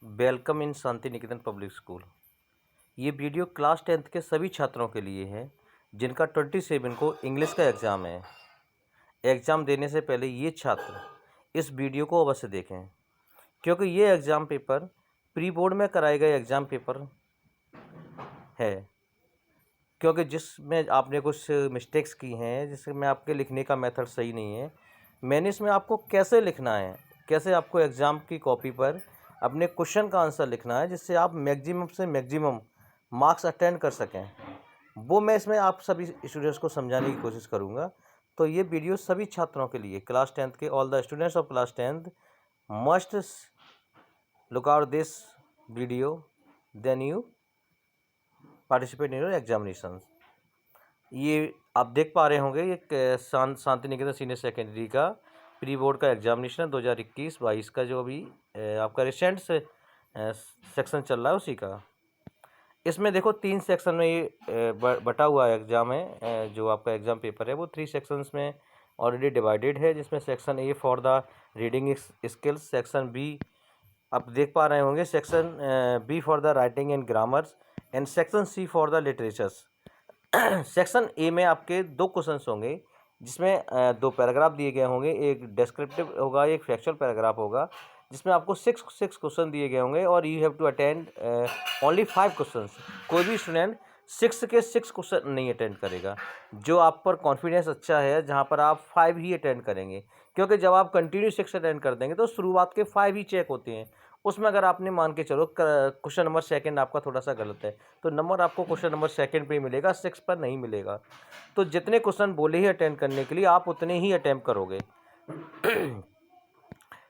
Welcome in Shanti Niketan public school. ये video class 10th के सभी छात्रों के लिए है जिनका 27 को इंग्लिश का एग्ज़ाम है। एग्ज़ाम देने से पहले ये छात्र इस वीडियो को अवश्य देखें, क्योंकि ये एग्ज़ाम पेपर प्री बोर्ड में कराए गए एग्ज़ाम पेपर है। क्योंकि जिसमें आपने कुछ मिस्टेक्स की हैं, जिसमें आपके लिखने का मेथड सही नहीं है, मैंने इसमें आपको कैसे लिखना है, कैसे आपको एग्ज़ाम की कॉपी पर अपने क्वेश्चन का आंसर लिखना है जिससे आप मैक्सिमम से मैक्सिमम मार्क्स अटेंड कर सकें, वो मैं इसमें आप सभी स्टूडेंट्स को समझाने की कोशिश करूँगा। तो ये वीडियो सभी छात्रों के लिए, क्लास 10th के, all the students of class 10th must look out this video then you participate in your examination. ये आप देख पा रहे होंगे, ये शांति निकेतन सीनियर सेकेंडरी का प्री बोर्ड का एग्जामिनेशन 2021-22 का जो अभी आपका रिसेंट से सेक्शन चल रहा है उसी का। इसमें देखो 3 सेक्शन में ये बटा हुआ एग्ज़ाम है। जो आपका एग्ज़ाम पेपर है वो 3 सेक्शंस में ऑलरेडी डिवाइडेड है, जिसमें section B for the reading skills, section B आप देख पा रहे होंगे, section B for the writing and grammars and section C for the literatures. Section A में आपके 2 क्वेश्चंस होंगे जिसमें 2 पैराग्राफ दिए गए होंगे, एक डिस्क्रिप्टिव होगा, एक फैक्चुअल पैराग्राफ होगा, जिसमें आपको 6 क्वेश्चन दिए गए होंगे और you have to attend only 5 questions. कोई भी स्टूडेंट 6 के 6 क्वेश्चन नहीं अटेंड करेगा। जो आप पर कॉन्फिडेंस अच्छा है, जहाँ पर आप 5 ही अटेंड करेंगे, क्योंकि जब आप कंटिन्यू 6 अटेंड कर देंगे तो शुरुआत के 5 ही चेक होते हैं। उसमें अगर आपने मान के चलो क्वेश्चन नंबर सेकंड आपका थोड़ा सा गलत है तो नंबर आपको क्वेश्चन नंबर सेकंड पे ही मिलेगा, 6 पर नहीं मिलेगा। तो जितने क्वेश्चन बोले ही अटेंड करने के लिए आप उतने ही अटेम्प्ट करोगे।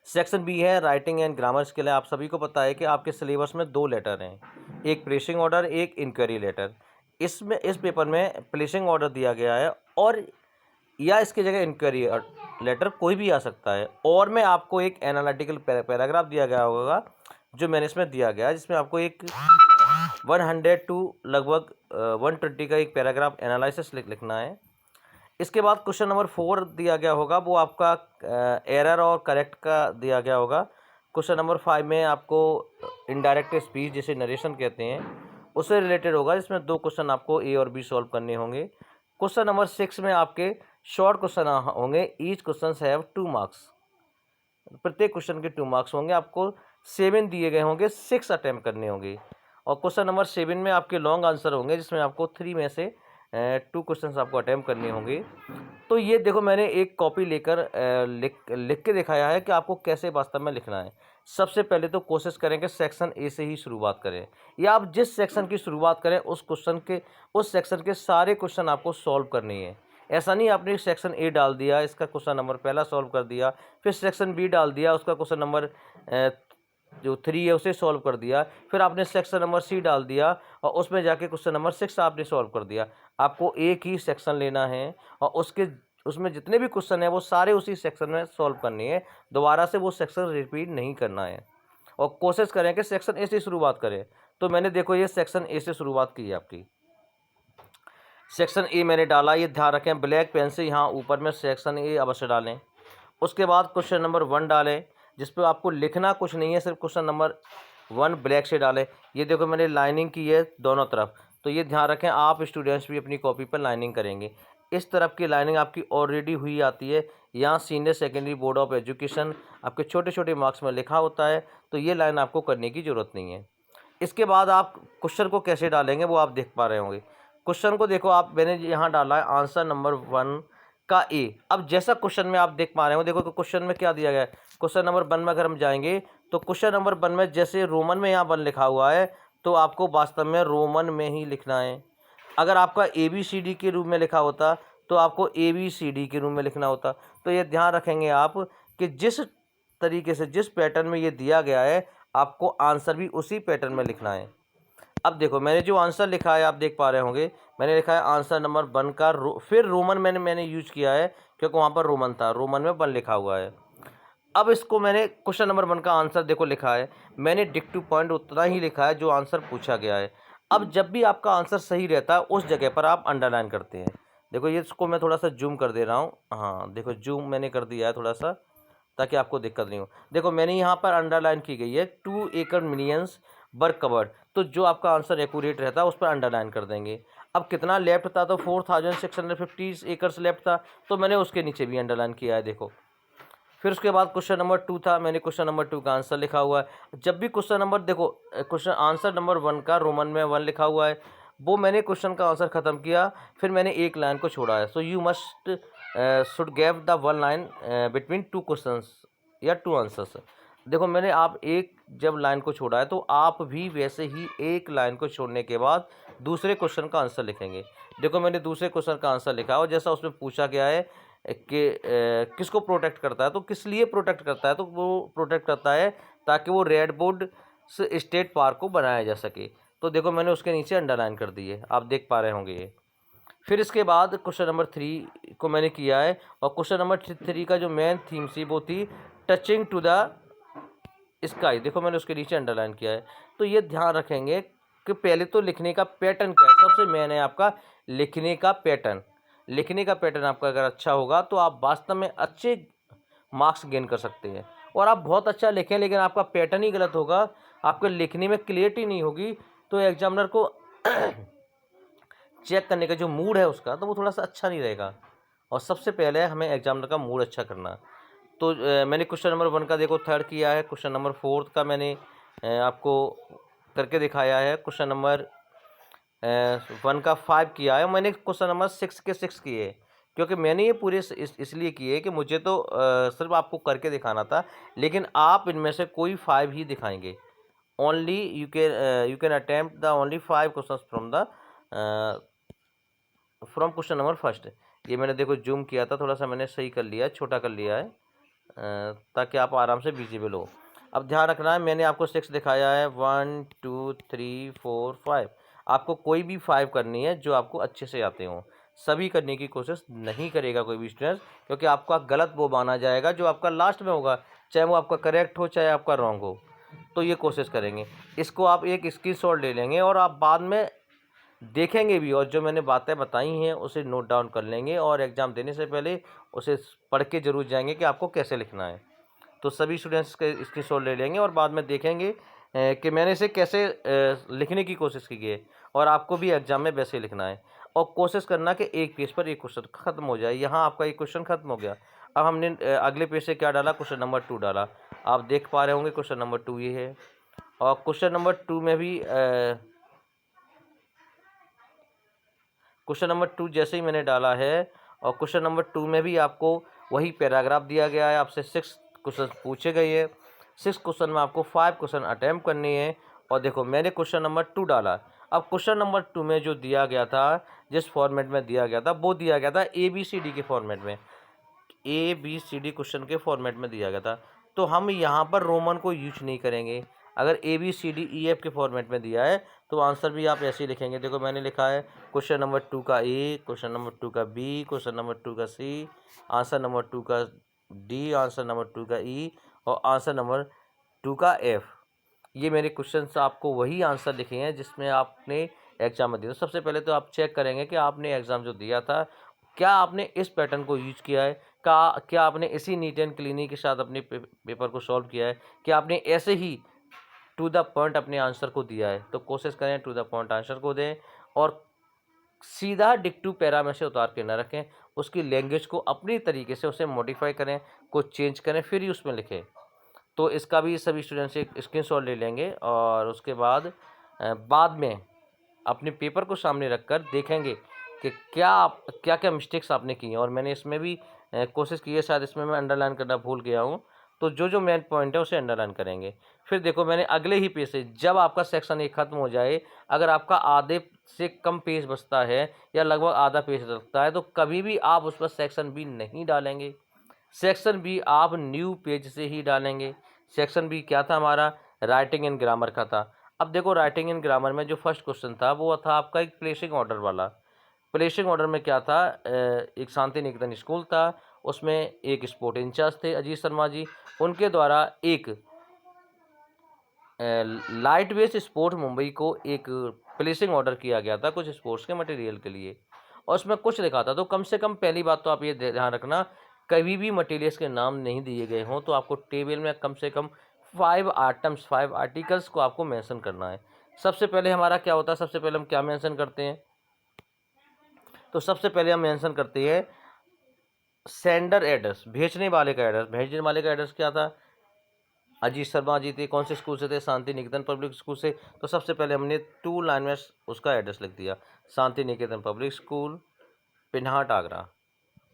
सेक्शन बी है राइटिंग एंड ग्रामर के लिए। आप सभी को पता है कि आपके सिलेबस में 2 लेटर हैं, एक प्लेसिंग ऑर्डर, एक इंक्वायरी लेटर। इसमें इस पेपर में प्लेसिंग ऑर्डर दिया गया है और या इसकी जगह इंक्वायरी लेटर कोई भी आ सकता है। और में आपको एक एनालिटिकल पैराग्राफ दिया गया होगा जो मैंने इसमें दिया गया है, जिसमें आपको एक 100 टू लगभग 120 का एक पैराग्राफ एनालिसिस लिखना है। इसके बाद क्वेश्चन नंबर 4 दिया गया होगा, वो आपका एरर और करेक्ट का दिया गया होगा। क्वेश्चन नंबर 5 में आपको इनडायरेक्ट स्पीच, जिसे नरेशन कहते हैं, उससे रिलेटेड होगा, जिसमें 2 क्वेश्चन आपको ए और बी सॉल्व करने होंगे। क्वेश्चन नंबर 6 में आपके शॉर्ट क्वेश्चन होंगे, ईच क्वेश्चन हैव 2 मार्क्स, प्रत्येक क्वेश्चन के 2 मार्क्स होंगे। आपको 7 दिए गए होंगे, 6 अटैम्प्ट करने होंगे। और क्वेश्चन नंबर 7 में आपके लॉन्ग आंसर होंगे, जिसमें आपको 3 में से 2 क्वेश्चन आपको अटैम्प्ट करने होंगे। तो ये देखो, मैंने एक कॉपी लेकर लिख के दिखाया है कि आपको कैसे वास्तव में लिखना है। सबसे पहले तो कोशिश करें कि सेक्शन ए से ही शुरुआत करें, या आप जिस सेक्शन की शुरुआत करें उस सेक्शन के सारे क्वेश्चन आपको सॉल्व करने हैं। ऐसा नहीं आपने सेक्शन ए डाल दिया, इसका क्वेश्चन नंबर पहला सॉल्व कर दिया, फिर सेक्शन बी डाल दिया, उसका क्वेश्चन नंबर जो 3 है उसे सॉल्व कर दिया, फिर आपने सेक्शन नंबर सी डाल दिया और उसमें जाके क्वेश्चन नंबर 6 आपने सॉल्व कर दिया। आपको एक ही सेक्शन लेना है और उसमें जितने भी क्वेश्चन है वो सारे उसी सेक्शन में सॉल्व करनी है, दोबारा से वो सेक्शन रिपीट नहीं करना है। और कोशिश करें कि सेक्शन ए से शुरुआत करें। तो मैंने देखो ये सेक्शन ए से शुरुआत की है आपकी। सेक्शन ए मैंने डाला, ये ध्यान रखें ब्लैक पेन से यहाँ ऊपर में सेक्शन ए अवश्य डालें। उसके बाद क्वेश्चन नंबर 1 डालें, जिस पर आपको लिखना कुछ नहीं है, सिर्फ क्वेश्चन नंबर 1 ब्लैक से डालें। ये देखो मैंने लाइनिंग की है दोनों तरफ, तो ये ध्यान रखें आप स्टूडेंट्स भी अपनी कॉपी पर लाइनिंग करेंगे। इस तरफ की लाइनिंग आपकी ऑलरेडी हुई आती है, यहाँ senior secondary board of education आपके छोटे छोटे मार्क्स में लिखा होता है, तो ये लाइन आपको करने की ज़रूरत नहीं है। इसके बाद आप क्वेश्चन को कैसे डालेंगे वो आप देख पा रहे होंगे। क्वेश्चन को देखो आप, मैंने यहाँ डाला है आंसर नंबर 1 का ए। अब जैसा क्वेश्चन में आप देख पा रहे हो, देखो क्वेश्चन में क्या दिया गया है। क्वेश्चन नंबर 1 में अगर हम जाएंगे तो क्वेश्चन नंबर 1 में जैसे रोमन में यहाँ 1 लिखा हुआ है, तो आपको वास्तव में रोमन में ही लिखना है। अगर आपका ABCD के रूप में लिखा होता तो आपको ABCD के रूप में लिखना होता। तो ये ध्यान रखेंगे आप कि जिस तरीके से, जिस पैटर्न में ये दिया गया है, आपको आंसर भी उसी पैटर्न में लिखना है। अब देखो मैंने जो आंसर लिखा है आप देख पा रहे होंगे, मैंने लिखा है आंसर नंबर 1 का फिर रोमन मैंने यूज किया है, क्योंकि वहाँ पर रोमन था, रोमन में 1 लिखा हुआ है। अब इसको मैंने क्वेश्चन नंबर 1 का आंसर देखो लिखा है, मैंने डिक टू पॉइंट उतना ही लिखा है जो आंसर पूछा गया है। अब जब भी आपका आंसर सही रहता है उस जगह पर आप अंडरलाइन करते हैं। देखो ये इसको मैं थोड़ा सा जूम कर दे रहा हूँ, हाँ देखो जूम मैंने कर दिया है थोड़ा सा, ताकि आपको दिक्कत नहीं हो। देखो मैंने यहाँ पर अंडरलाइन की गई है 2 एकड़ मिलियंस वर्क कवर्ड, तो जो आपका आंसर एक्यूरेट रहता है उस पर अंडरलाइन कर देंगे। अब कितना लेफ्ट था, तो 4650 एकर्स लेफ्ट था, तो मैंने उसके नीचे भी अंडरलाइन किया है देखो। फिर उसके बाद क्वेश्चन नंबर 2 था, मैंने क्वेश्चन नंबर 2 का आंसर लिखा हुआ है। जब भी क्वेश्चन नंबर देखो, क्वेश्चन आंसर नंबर 1 का रोमन में 1 लिखा हुआ है, वो मैंने क्वेश्चन का आंसर ख़त्म किया, फिर मैंने एक लाइन को छोड़ा है। So you must should gave the 1 line between 2 questions या 2 आंसर्स। देखो मैंने आप एक जब लाइन को छोड़ा है, तो आप भी वैसे ही एक लाइन को छोड़ने के बाद दूसरे क्वेश्चन का आंसर लिखेंगे। देखो मैंने दूसरे क्वेश्चन का आंसर लिखा और जैसा उसमें पूछा गया है कि किसको प्रोटेक्ट करता है, तो किस लिए प्रोटेक्ट करता है, तो वो प्रोटेक्ट करता है ताकि वो रेड बोर्ड से स्टेट पार्क को बनाया जा सके। तो देखो मैंने उसके नीचे अंडरलाइन कर दी है, आप देख पा रहे होंगे ये। फिर इसके बाद क्वेश्चन नंबर 3 को मैंने किया है, और क्वेश्चन नंबर 3 का जो मेन थीम थी वो थी टचिंग टू द स्काई। देखो मैंने उसके नीचे अंडरलाइन किया है। तो ये ध्यान रखेंगे कि पहले तो लिखने का पैटर्न क्या है, सबसे मेन है आपका लिखने का पैटर्न। लिखने का पैटर्न आपका अगर अच्छा होगा तो आप वास्तव में अच्छे मार्क्स गेन कर सकते हैं। और आप बहुत अच्छा लिखें लेकिन आपका पैटर्न ही गलत होगा, आपके लिखने में क्लियरिटी नहीं होगी, तो एग्जामिनर को चेक करने का जो मूड है उसका, तो वो थोड़ा सा अच्छा नहीं रहेगा। और सबसे पहले हमें एग्जामिनर का मूड अच्छा करना। तो मैंने क्वेश्चन नंबर 1 का देखो थर्ड किया है, क्वेश्चन नंबर 4 का मैंने आपको करके दिखाया है, क्वेश्चन नंबर 1 का 5 किया है, मैंने क्वेश्चन नंबर 6 के 6 किए, क्योंकि मैंने ये पूरे इसलिए किए कि मुझे तो सिर्फ आपको करके दिखाना था, लेकिन आप इनमें से कोई 5 ही दिखाएंगे। Only you can attempt the only 5 question from question number first. ये मैंने देखो जूम किया था, थोड़ा सा मैंने सही कर लिया है, छोटा कर लिया है ताकि आप आराम से विजिबल हो। अब ध्यान रखना है, मैंने आपको 6 दिखाया है, 1 2 3 4 5। आपको कोई भी 5 करनी है जो आपको अच्छे से आते हों। सभी करने की कोशिश नहीं करेगा कोई भी स्टूडेंट, क्योंकि आपका गलत वो माना जाएगा जो आपका लास्ट में होगा, चाहे वो आपका करेक्ट हो चाहे आपका रॉन्ग हो। तो ये कोशिश करेंगे, इसको आप एक स्क्रीनशॉट ले लेंगे और आप बाद में देखेंगे भी, और जो मैंने बातें बताई हैं उसे नोट डाउन कर लेंगे, और एग्ज़ाम देने से पहले उसे पढ़ के ज़रूर जाएंगे कि आपको कैसे लिखना है। तो सभी स्टूडेंट्स के स्क्रीनशॉट ले लेंगे और बाद में देखेंगे कि मैंने इसे कैसे लिखने की कोशिश की है, और आपको भी एग्ज़ाम में वैसे ही लिखना है। और कोशिश करना कि एक पेज पर एक क्वेश्चन ख़त्म हो जाए। यहाँ आपका एक क्वेश्चन ख़त्म हो गया। अब हमने अगले पेज से क्या डाला, क्वेश्चन नंबर 2 डाला। आप देख पा रहे होंगे क्वेश्चन नंबर 2 ये है, और क्वेश्चन नंबर 2 में भी क्वेश्चन नंबर 2 जैसे ही मैंने डाला है, और क्वेश्चन नंबर 2 में भी आपको वही पैराग्राफ दिया गया है, आपसे 6 क्वेश्चन पूछे गए हैं। 6 क्वेश्चन में आपको 5 क्वेश्चन अटैम्प्ट करनी है। और देखो मैंने क्वेश्चन नंबर 2 डाला। अब क्वेश्चन नंबर 2 में जो दिया गया था, जिस फॉर्मेट में दिया गया था, वो दिया गया था ABCD के फॉर्मेट में। ABCD क्वेश्चन के फॉर्मेट में दिया गया था, तो हम यहाँ पर रोमन को यूज नहीं करेंगे। अगर ABCDEF के फॉर्मेट में दिया है तो आंसर भी आप ऐसे ही लिखेंगे। देखो मैंने लिखा है क्वेश्चन नंबर 2 का A, क्वेश्चन नंबर 2 का B, क्वेश्चन नंबर 2 का C, आंसर नंबर 2 का D, आंसर नंबर 2 का E, और आंसर नंबर 2 का F। ये मेरे क्वेश्चंस आपको वही आंसर लिखे हैं जिसमें आपने एग्जाम में दिया। तो सबसे पहले तो आप चेक करेंगे कि आपने एग्ज़ाम जो दिया था, क्या आपने इस पैटर्न को यूज किया है, क्या आपने इसी नीट एंड क्लीनिंग के साथ अपने पेपर को सॉल्व किया है, कि आपने ऐसे ही टू द पॉइंट अपने आंसर को दिया है। तो कोशिश करें टू द पॉइंट आंसर को दें, और सीधा डिक्टू पैरा में से उतार के ना रखें, उसकी लैंग्वेज को अपनी तरीके से उसे मॉडिफाई करें, कुछ चेंज करें, फिर ही उसमें लिखें। तो इसका भी सभी स्टूडेंट्स एक स्क्रीनशॉट ले लेंगे, और उसके बाद बाद में अपने पेपर को सामने रखकर देखेंगे कि क्या क्या मिस्टेक्स आपने की हैं। और मैंने इसमें भी कोशिश की है, शायद इसमें मैं अंडरलाइन करना भूल गया हूँ, तो जो मेन पॉइंट है उसे अंडरलाइन करेंगे। फिर देखो मैंने अगले ही पेज से, जब आपका सेक्शन 1 ख़त्म हो जाए, अगर आपका आधे से कम पेज बचता है या लगभग आधा पेज लगता है, तो कभी भी आप उस पर सेक्शन B नहीं डालेंगे। सेक्शन B आप न्यू पेज से ही डालेंगे। सेक्शन B क्या था हमारा, राइटिंग एंड ग्रामर का था। अब देखो राइटिंग एंड ग्रामर में जो फर्स्ट क्वेश्चन था वो था आपका एक प्लेसिंग ऑर्डर वाला। प्लेसिंग ऑर्डर में क्या था, एक शांति निकेतन स्कूल था, उसमें एक स्पोर्ट इंचार्ज थे अजीत शर्मा जी, उनके द्वारा एक लाइट वेट स्पोर्ट मुंबई को एक प्लेसिंग ऑर्डर किया गया था कुछ स्पोर्ट्स के मटेरियल के लिए, और उसमें कुछ लिखा था। तो कम से कम पहली बात तो आप ये ध्यान रखना, कभी भी मटेरियल्स के नाम नहीं दिए गए हों तो आपको टेबल में कम से कम 5 आर्टिकल्स को आपको मेंशन करना है। सबसे पहले हमारा क्या होता है, सबसे पहले हम क्या मेंशन करते हैं, तो सबसे पहले हम मेंशन करते हैं सेंडर एड्रेस, भेजने वाले का एड्रेस। भेजने वाले का एड्रेस क्या था, अजीत शर्मा जी थे, कौन से स्कूल से थे, शांति निकेतन पब्लिक स्कूल से। तो सबसे पहले हमने 2 लाइन में उसका एड्रेस लिख दिया, शांति निकेतन पब्लिक स्कूल, पिन्हाट, आगरा।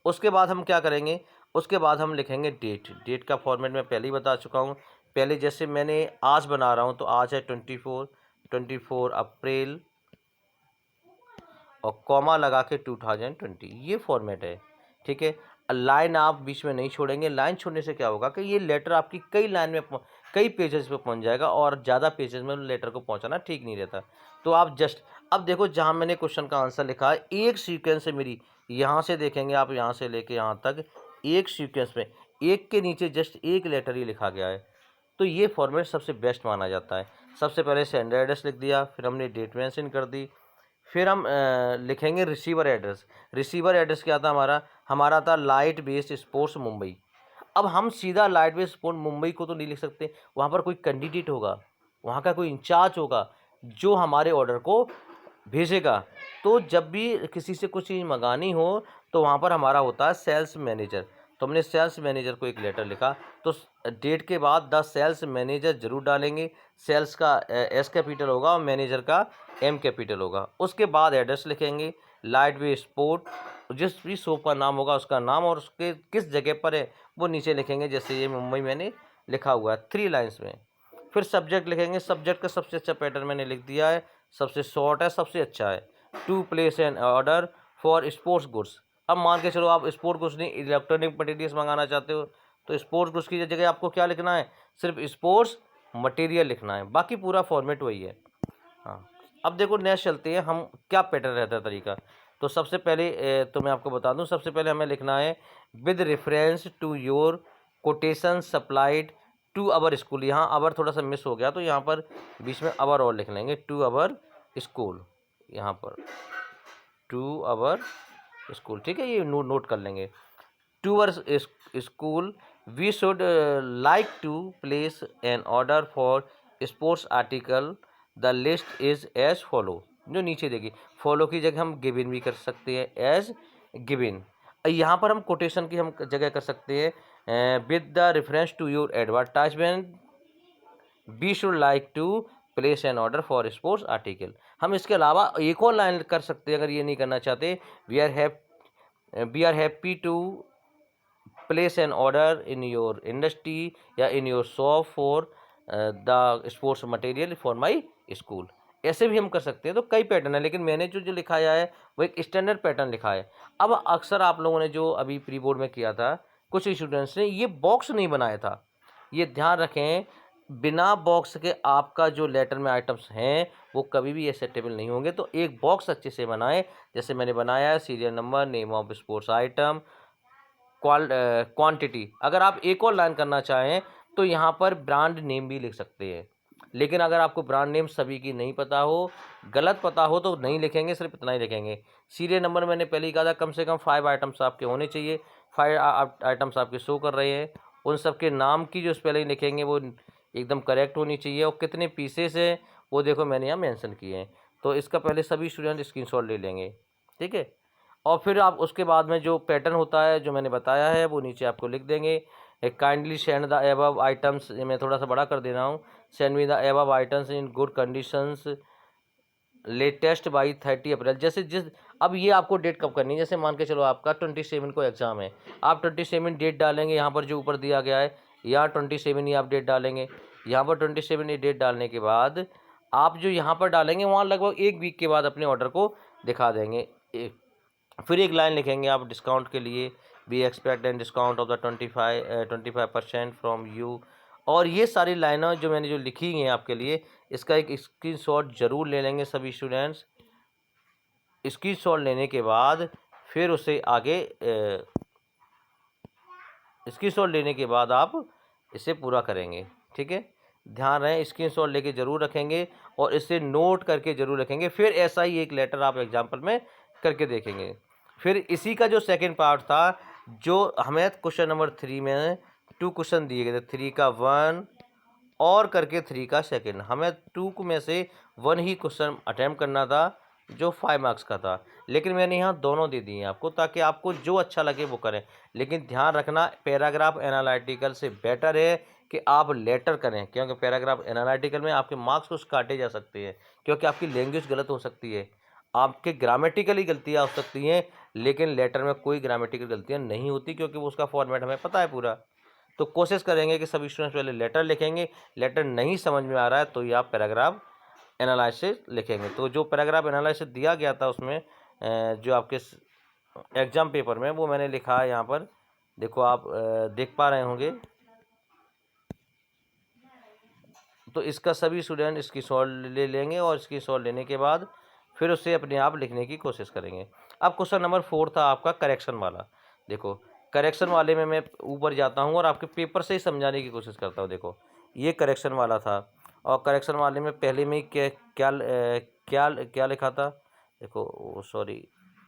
उसके बाद हम क्या करेंगे, उसके बाद हम लिखेंगे डेट। डेट का फॉर्मेट मैं पहले ही बता चुका हूँ। पहले जैसे मैंने आज बना रहा हूँ तो आज है 24 अप्रैल और कॉमा लगा के 2020, ये फॉर्मेट है, ठीक है। लाइन आप बीच में नहीं छोड़ेंगे। लाइन छोड़ने से क्या होगा कि ये लेटर आपकी कई लाइन में कई पेजेस पे पहुंच जाएगा और ज़्यादा पेजेस में लेटर को पहुंचाना ठीक नहीं रहता। तो आप जस्ट अब देखो, जहां मैंने क्वेश्चन का आंसर लिखा है एक सीक्वेंस से, मेरी यहाँ से देखेंगे आप, यहाँ से लेके यहाँ तक एक सीक्वेंस में एक के नीचे जस्ट एक लेटर ही लिखा गया है। तो ये फॉर्मेट सबसे बेस्ट माना जाता है। सबसे पहले सेंडर एड्रेस लिख दिया, फिर हमने डेट मेंशन कर दी, फिर हम लिखेंगे रिसीवर एड्रेस। रिसीवर एड्रेस क्या था हमारा था लाइट बेस्ड स्पोर्ट्स मुंबई। अब हम सीधा लाइट बेस्ड स्पोर्ट्स मुंबई को तो नहीं लिख सकते, वहाँ पर कोई कैंडिडेट होगा, वहाँ का कोई इंचार्ज होगा जो हमारे ऑर्डर को भेजेगा। तो जब भी किसी से कुछ चीज़ मंगानी हो तो वहाँ पर हमारा होता है सेल्स मैनेजर। तो हमने सेल्स मैनेजर को एक लेटर लिखा, तो डेट के बाद द सेल्स मैनेजर जरूर डालेंगे। सेल्स का एस कैपिटल होगा और मैनेजर का एम कैपिटल होगा। उसके बाद एड्रेस लिखेंगे, लाइट वे स्पोर्ट, जिस भी शॉप का नाम होगा उसका नाम और उसके किस जगह पर है वो नीचे लिखेंगे। जैसे ये मुंबई मैंने लिखा हुआ है 3 लाइन्स में। फिर सब्जेक्ट लिखेंगे, सब्जेक्ट का सबसे अच्छा पैटर्न मैंने लिख दिया है, सबसे शॉर्ट है, सबसे अच्छा है, to place an order for sports goods. अब मान के चलो आप स्पोर्ट गुड्स नहीं, इलेक्ट्रॉनिक मटेरियल्स मंगाना चाहते हो तो स्पोर्ट्स गुड्स की जगह आपको क्या लिखना है, सिर्फ स्पोर्ट्स मटेरियल लिखना है, बाकी पूरा फॉर्मेट वही है। हाँ, अब देखो नेक्स्ट चलते हैं हम, क्या पैटर्न रहता है तरीका। तो सबसे पहले तो मैं आपको बता दूं, सबसे पहले हमें लिखना है with reference to your quotation supplied to our school. यहाँ अवर थोड़ा सा मिस हो गया तो यहाँ पर बीच में अवर और लिख लेंगे, टू अवर स्कूल, यहाँ पर टू अवर स्कूल, ठीक है, ये नोट कर लेंगे। To our school we should like to place an order for sports article, the list is as follow. जो नीचे देखिए, फॉलो की जगह हम गिविन भी कर सकते हैं, एज गिविन। यहाँ पर हम कोटेशन की हम जगह कर सकते हैं with the reference to your advertisement we should like to place an order for sports article. हम इसके अलावा एक और लाइन कर सकते हैं, अगर ये नहीं करना चाहते, we are happy to place an order in your industry या in your shop for the sports material for my school. ऐसे भी हम कर सकते हैं। तो कई पैटर्न है, लेकिन मैंने जो लिखाया है वो एक स्टैंडर्ड पैटर्न लिखा है। अब अक्सर आप लोगों ने जो अभी प्री बोर्ड में किया था, कुछ स्टूडेंट्स ने ये बॉक्स नहीं बनाया था। ये ध्यान रखें, बिना बॉक्स के आपका जो लेटर में आइटम्स हैं वो कभी भी एक्सेप्टेबल नहीं होंगे। तो एक बॉक्स अच्छे से बनाएं, जैसे मैंने बनाया है, serial number, name of sports item, quantity. अगर आप एक और लाइन करना चाहें तो यहाँ पर ब्रांड नेम भी लिख सकते हैं, लेकिन अगर आपको ब्रांड नेम सभी की नहीं पता हो, गलत पता हो, तो नहीं लिखेंगे, सिर्फ इतना ही लिखेंगे। सीरियल नंबर मैंने पहले ही कहा था, कम से कम 5 आइटम्स आपके होने चाहिए। 5 आइटम्स आपके शो कर रहे हैं, उन सब के नाम की जो स्पेलिंग लिखेंगे वो एकदम करेक्ट होनी चाहिए, और कितने पीसेस हैं वो देखो मैंने यहाँ मेंशन किए हैं। तो इसका पहले सभी स्टूडेंट स्क्रीनशॉट ले लेंगे, ठीक है। और फिर आप उसके बाद में जो पैटर्न होता है जो मैंने बताया है वो नीचे आपको लिख देंगे। Kindly send the above items, मैं थोड़ा सा बड़ा कर दे रहा हूँ, send me the above items in good conditions latest by 30 अप्रैल। जैसे अब ये आपको डेट कब करनी है, जैसे मान के चलो आपका 27 को एग्ज़ाम है, आप 27 डेट डालेंगे, यहाँ पर जो ऊपर दिया गया है यहाँ 27 ही आप डेट डालेंगे। यहाँ पर 27 ये डेट डालने के बाद आप जो यहाँ पर डालेंगे वहाँ लगभग 1 वीक के बाद अपने ऑर्डर को दिखा देंगे। फिर एक लाइन लिखेंगे आप डिस्काउंट के लिए, we expect an discount of the 25% from you. और ये सारी लाइनें जो मैंने जो लिखी हैं आपके लिए, इसका एक स्क्रीनशॉट जरूर ले लेंगे सभी स्टूडेंट्स। स्क्रीनशॉट लेने के बाद फिर उसे आगे स्क्रीनशॉट लेने के बाद आप इसे पूरा करेंगे, ठीक है। ध्यान रहे, स्क्रीनशॉट लेके जरूर रखेंगे और इसे नोट करके जरूर रखेंगे। फिर ऐसा ही एक लेटर आप एग्जाम्पल में करके देखेंगे। फिर इसी का जो सेकंड पार्ट था, जो हमें क्वेश्चन नंबर 3 में 2 क्वेश्चन दिए गए थे, 3 का 1 और करके 3 का सेकंड, हमें 2 में से 1 ही क्वेश्चन अटेम्प्ट करना था जो 5 मार्क्स का था, लेकिन मैंने यहाँ दोनों दे दिए आपको ताकि आपको जो अच्छा लगे वो करें। लेकिन ध्यान रखना, पैराग्राफ एनालिटिकल से बेटर है कि आप लेटर करें, क्योंकि पैराग्राफ एनालिटिकल में आपके मार्क्स कुछ काटे जा सकते हैं, क्योंकि आपकी लैंग्वेज गलत हो सकती है, आपके ग्रामेटिकली गलतियाँ हो सकती हैं, लेकिन लेटर में कोई ग्रामेटिकल गलतियाँ नहीं होती, क्योंकि वो उसका फॉर्मेट हमें पता है पूरा। तो कोशिश करेंगे कि सभी स्टूडेंट्स पहले लेटर लिखेंगे, लेटर नहीं समझ में आ रहा है तो ये आप पैराग्राफ एनालिसिस लिखेंगे। तो जो पैराग्राफ एनालिसिस दिया गया था उसमें जो आपके एग्जाम पेपर में, वो मैंने लिखा है यहाँ पर, देखो आप देख पा रहे होंगे। तो इसका सभी स्टूडेंट इसकी सॉल्व ले लेंगे और इसकी सॉल्व लेने के बाद फिर उसे अपने आप लिखने की कोशिश करेंगे। अब क्वेश्चन नंबर 4 था आपका करेक्शन वाला। देखो करेक्शन वाले में मैं ऊपर जाता हूँ और आपके पेपर से ही समझाने की कोशिश करता हूँ। देखो ये करेक्शन वाला था, और करेक्शन वाले में पहले में ही क्या क्या क्या क्या लिखा था, देखो सॉरी,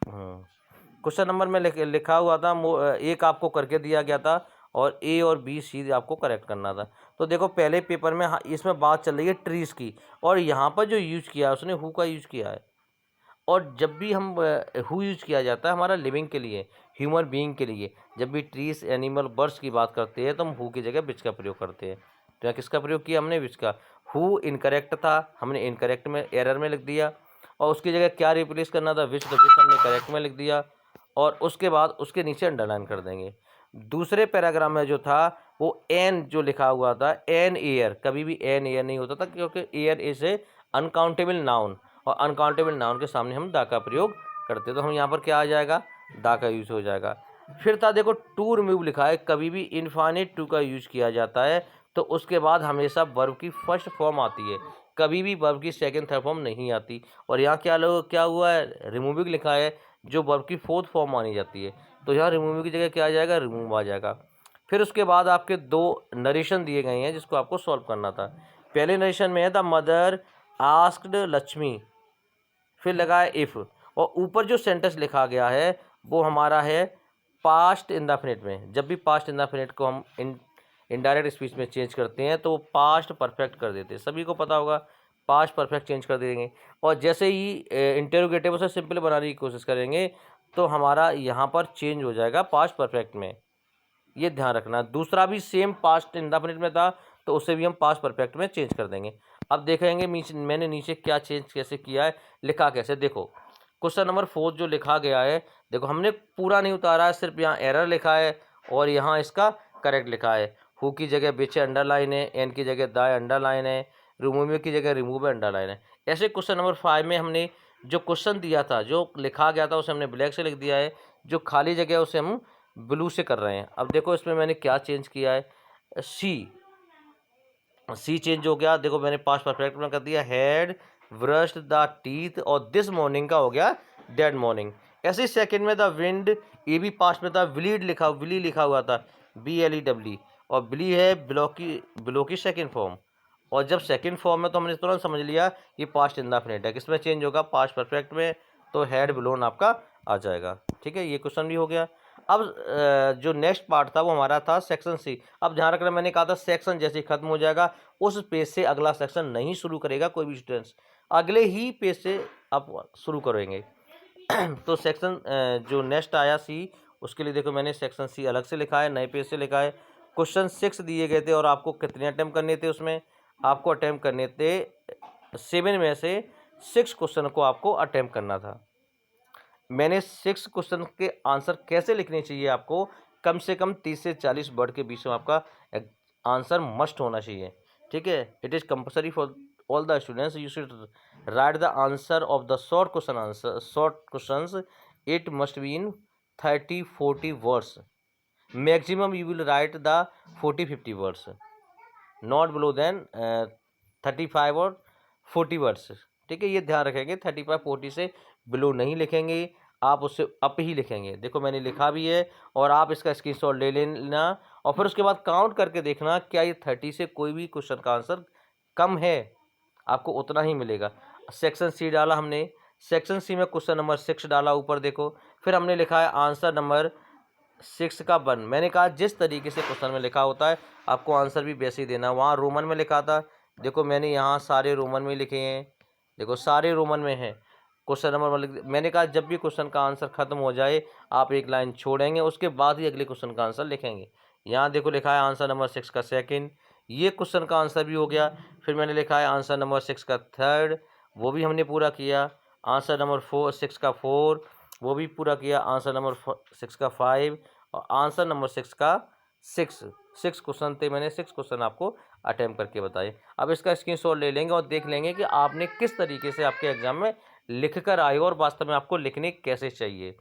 क्वेश्चन नंबर में लिखा हुआ था एक आपको करके दिया गया था और ए और बी सी आपको करेक्ट करना था। तो देखो पहले पेपर में इसमें बात चल रही है ट्रीज़ की, और यहाँ पर जो यूज़ किया है उसने हु का यूज़ किया है। और जब भी हम हु यूज किया जाता है हमारा लिविंग के लिए, ह्यूमन बीइंग के लिए, जब भी ट्रीज एनिमल बर्ड्स की बात करते हैं तो हम हु की जगह विच का प्रयोग करते हैं। तो यहाँ किसका प्रयोग किया हमने, विच का। हु इनकरेक्ट था, हमने इनकरेक्ट में एरर में लिख दिया, और उसकी जगह क्या रिप्लेस करना था, विच, तो विच हमने करेक्ट में लिख दिया, और उसके बाद उसके नीचे अंडरलाइन कर देंगे। दूसरे पैराग्राफ में जो था वो एन जो लिखा हुआ था, एन एयर, कभी भी एन एयर नहीं होता था, क्योंकि air is a uncountable noun, और अनकाउंटेबल नाउन के सामने हम दा का प्रयोग करते, तो हम यहाँ पर क्या आ जाएगा, दा का यूज हो जाएगा। फिर था देखो टू रिमूव लिखा है, कभी भी इनफाइनाइट टू का यूज किया जाता है तो उसके बाद हमेशा वर्ब की फर्स्ट फॉर्म आती है, कभी भी वर्ब की सेकंड थर्ड फॉर्म नहीं आती। और यहाँ क्या हुआ है, रिमूविंग लिखा है, जो वर्ब की फोर्थ फॉर्म मानी जाती है, तो यहाँ रिमूविंग की जगह क्या आ जाएगा, रिमूव आ जाएगा। फिर उसके बाद आपके दो नरेशन दिए गए हैं जिसको आपको सॉल्व करना था। पहले नरेशन में है द मदर आस्क्ड लक्ष्मी, फिर लगा है इफ़, और ऊपर जो सेंटेंस लिखा गया है वो हमारा है पास्ट इंडेफिनिट में। जब भी पास्ट इंडेफिनिट को हम इनडायरेक्ट स्पीच में चेंज करते हैं तो वो पास्ट परफेक्ट कर देते हैं, सभी को पता होगा, पास्ट परफेक्ट चेंज कर देंगे। और जैसे ही इंटरोगेटिव से सिंपल बनाने की कोशिश करेंगे तो हमारा यहाँ पर चेंज हो जाएगा पास्ट परफेक्ट में, ये ध्यान रखना। दूसरा भी सेम पास्ट इंडेफिनिट में था तो उसे भी हम पास्ट परफेक्ट में चेंज कर देंगे। अब देखेंगे मैंने नीचे क्या चेंज कैसे किया है, लिखा कैसे। देखो क्वेश्चन नंबर 4 जो लिखा गया है, देखो हमने पूरा नहीं उतारा है, सिर्फ यहाँ एरर लिखा है और यहाँ इसका करेक्ट लिखा है। हु की जगह बीच अंडरलाइन है, एन की जगह दाएं अंडरलाइन है, रिमूव की जगह रिमूव अंडरलाइन है। ऐसे क्वेश्चन नंबर 5 में हमने जो क्वेश्चन दिया था, जो लिखा गया था उसे हमने ब्लैक से लिख दिया है, जो खाली जगह है उसे हम ब्लू से कर रहे हैं। अब देखो इसमें मैंने क्या चेंज किया है, सी चेंज हो गया। देखो मैंने पास्ट परफेक्ट में कर दिया, हैड ब्रश्ड द टीथ, और दिस मॉर्निंग का हो गया डेड मॉर्निंग। ऐसे सेकंड में द विंड, ये भी पास्ट में था, विली लिखा हुआ था, BLEW, और बिली है बिलो की सेकेंड फॉर्म, और जब सेकंड फॉर्म में तो हमने तुरंत समझ लिया कि पास्ट इंडेफिनिट है। किसमें चेंज होगा, पास्ट परफेक्ट में, तो हैड ब्लोन आपका आ जाएगा। ठीक है, ये क्वेश्चन भी हो गया। अब जो नेक्स्ट पार्ट था वो हमारा था सेक्शन सी। अब ध्यान रखना, मैंने कहा था सेक्शन जैसे ही खत्म हो जाएगा उस पेज से अगला सेक्शन नहीं शुरू करेगा कोई भी स्टूडेंट्स, अगले ही पेज से आप शुरू करेंगे। तो सेक्शन जो नेक्स्ट आया सी, उसके लिए देखो मैंने सेक्शन सी अलग से लिखा है, नए पेज से लिखा है। क्वेश्चन 6 दिए गए थे और आपको कितने अटैम्प्ट करने थे, उसमें आपको अटैम्प्ट करने थे 7 में से 6 क्वेश्चन को आपको अटैम्प्ट करना था। मैंने 6 क्वेश्चन के आंसर कैसे लिखने चाहिए, आपको कम से कम 30 से 40 वर्ड के बीच में आपका आंसर मस्ट होना चाहिए। ठीक है, it is compulsory for all the students, you should write the answer of the short questions, it must be in 30-40 words, maximum you will write the 40-50 words, not below than 35 और 40 words. ठीक है, ये ध्यान रखेंगे, 35-40 से below नहीं लिखेंगे, आप उससे अप ही लिखेंगे। देखो मैंने लिखा भी है और आप इसका स्क्रीनशॉट ले लेना, और फिर उसके बाद काउंट करके देखना क्या ये 30 से कोई भी क्वेश्चन का आंसर कम है, आपको उतना ही मिलेगा। सेक्शन सी डाला हमने, सेक्शन सी में क्वेश्चन नंबर 6 डाला ऊपर देखो, फिर हमने लिखा है आंसर नंबर 6 का 1। मैंने कहा जिस तरीके से क्वेश्चन में लिखा होता है आपको आंसर भी वैसे ही देना। वहाँ रोमन में लिखा था, देखो मैंने यहाँ सारे रोमन में लिखे हैं, देखो सारे रोमन में हैं। क्वेश्चन नंबर मैंने कहा जब भी क्वेश्चन का आंसर खत्म हो जाए आप एक लाइन छोड़ेंगे, उसके बाद ही अगले क्वेश्चन का आंसर लिखेंगे। यहाँ देखो लिखा है आंसर नंबर 6 का सेकंड, ये क्वेश्चन का आंसर भी हो गया। फिर मैंने लिखा है आंसर नंबर 6 का थर्ड, वो भी हमने पूरा किया। आंसर नंबर 6 का 4, वो भी पूरा किया। आंसर नंबर 6 का 5 और आंसर नंबर 6 का 6 क्वेश्चन थे, मैंने 6 क्वेश्चन आपको अटैम्प्ट करके बताए। अब इसका स्क्रीनशॉट ले लेंगे और देख लेंगे कि आपने किस तरीके से आपके एग्जाम में लिख कर आए और वास्तव में आपको लिखने कैसे चाहिए।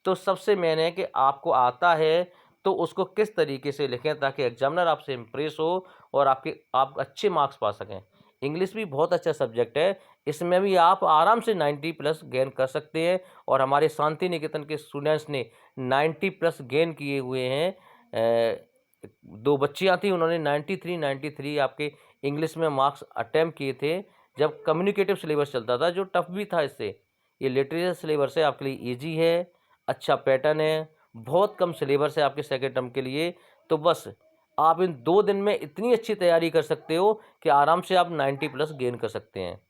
तो सबसे मेन है कि आपको आता है तो उसको किस तरीके से लिखें ताकि एग्जामिनर आपसे इम्प्रेस हो और आप अच्छे मार्क्स पा सकें। इंग्लिश भी बहुत अच्छा सब्जेक्ट है, इसमें भी आप आराम से 90+ गेन कर सकते हैं और हमारे शांति निकेतन के स्टूडेंट्स ने 90+ गेन किए हुए हैं। 2 बच्चियाँ थी, उन्होंने 93 आपके इंग्लिश में मार्क्स अटैम्प्ट किए थे जब कम्युनिकेटिव सिलेबस चलता था, जो टफ भी था। इससे ये लिटरेचर सिलेबस है, आपके लिए ईजी है, अच्छा पैटर्न है, बहुत कम सिलेबस है आपके सेकेंड टर्म के लिए। तो बस आप इन 2 दिन में इतनी अच्छी तैयारी कर सकते हो कि आराम से आप 90+ गेन कर सकते हैं।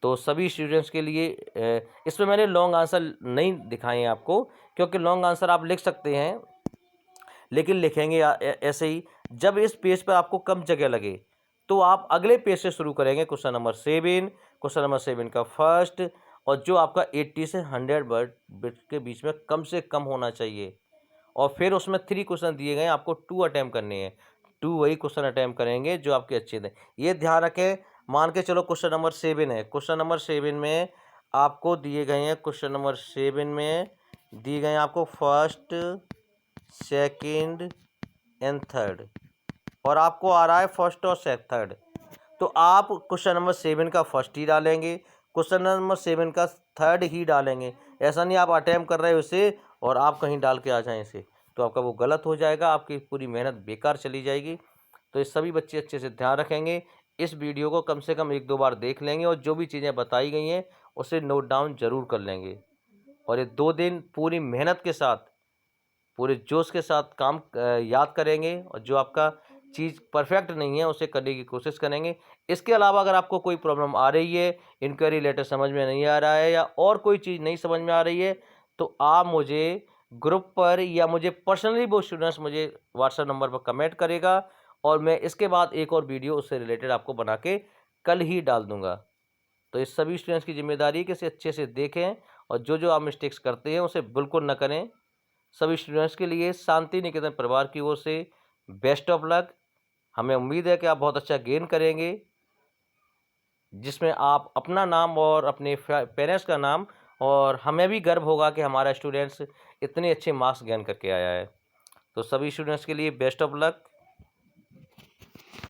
तो सभी स्टूडेंट्स के लिए इसमें मैंने लॉन्ग आंसर नहीं दिखाए हैं आपको, क्योंकि लॉन्ग आंसर आप लिख सकते हैं लेकिन लिखेंगे ऐसे ही। जब इस पेज पर आपको कम जगह लगे तो आप अगले पेज से शुरू करेंगे, क्वेश्चन नंबर 7। क्वेश्चन नंबर 7 का फर्स्ट, और जो आपका 80 से 100 वर्ड के बीच में कम से कम होना चाहिए। और फिर उसमें 3 क्वेश्चन दिए गए हैं, आपको 2 अटैम्प्ट करने हैं। 2 वही क्वेश्चन अटैम्प्ट करेंगे जो आपके अच्छे थे। ये ध्यान रखें, मान के चलो क्वेश्चन नंबर 7 है, क्वेश्चन नंबर 7 में आपको दिए गए हैं, क्वेश्चन नंबर 7 में दिए गए हैं आपको फर्स्ट, सेकंड एंड थर्ड, और आपको आ रहा है फर्स्ट और थर्ड। तो आप क्वेश्चन नंबर 7 का फर्स्ट ही डालेंगे, क्वेश्चन नंबर 7 का थर्ड ही डालेंगे। ऐसा नहीं आप अटैम्प्ट कर रहे हो इसे और आप कहीं डाल के आ जाएं इसे, तो आपका वो गलत हो जाएगा, आपकी पूरी मेहनत बेकार चली जाएगी। तो ये सभी बच्चे अच्छे से ध्यान रखेंगे, इस वीडियो को कम से कम 1-2 बार देख लेंगे और जो भी चीज़ें बताई गई हैं उसे नोट डाउन ज़रूर कर लेंगे। और ये 2 दिन पूरी मेहनत के साथ, पूरे जोश के साथ काम याद करेंगे और जो आपका चीज़ परफेक्ट नहीं है उसे करने की कोशिश करेंगे। इसके अलावा अगर आपको कोई प्रॉब्लम आ रही है, इंक्वायरी लेटर समझ में नहीं आ रहा है या और कोई चीज़ नहीं समझ में आ रही है, तो आप मुझे ग्रुप पर या मुझे पर्सनली वो स्टूडेंट्स मुझे व्हाट्सएप नंबर पर कमेंट करेगा और मैं इसके बाद एक और वीडियो उससे रिलेटेड आपको बना के कल ही डाल दूँगा। तो इस सभी स्टूडेंट्स की जिम्मेदारी है कि इसे अच्छे से देखें और जो आप मिस्टेक्स करते हैं उसे बिल्कुल न करें। सभी स्टूडेंट्स के लिए शांति निकेतन परिवार की ओर से बेस्ट ऑफ लक। हमें उम्मीद है कि आप बहुत अच्छा गेन करेंगे, जिसमें आप अपना नाम और अपने पेरेंट्स का नाम, और हमें भी गर्व होगा कि हमारा स्टूडेंट्स इतने अच्छे मार्क्स गेन करके आया है। तो सभी स्टूडेंट्स के लिए बेस्ट ऑफ लक।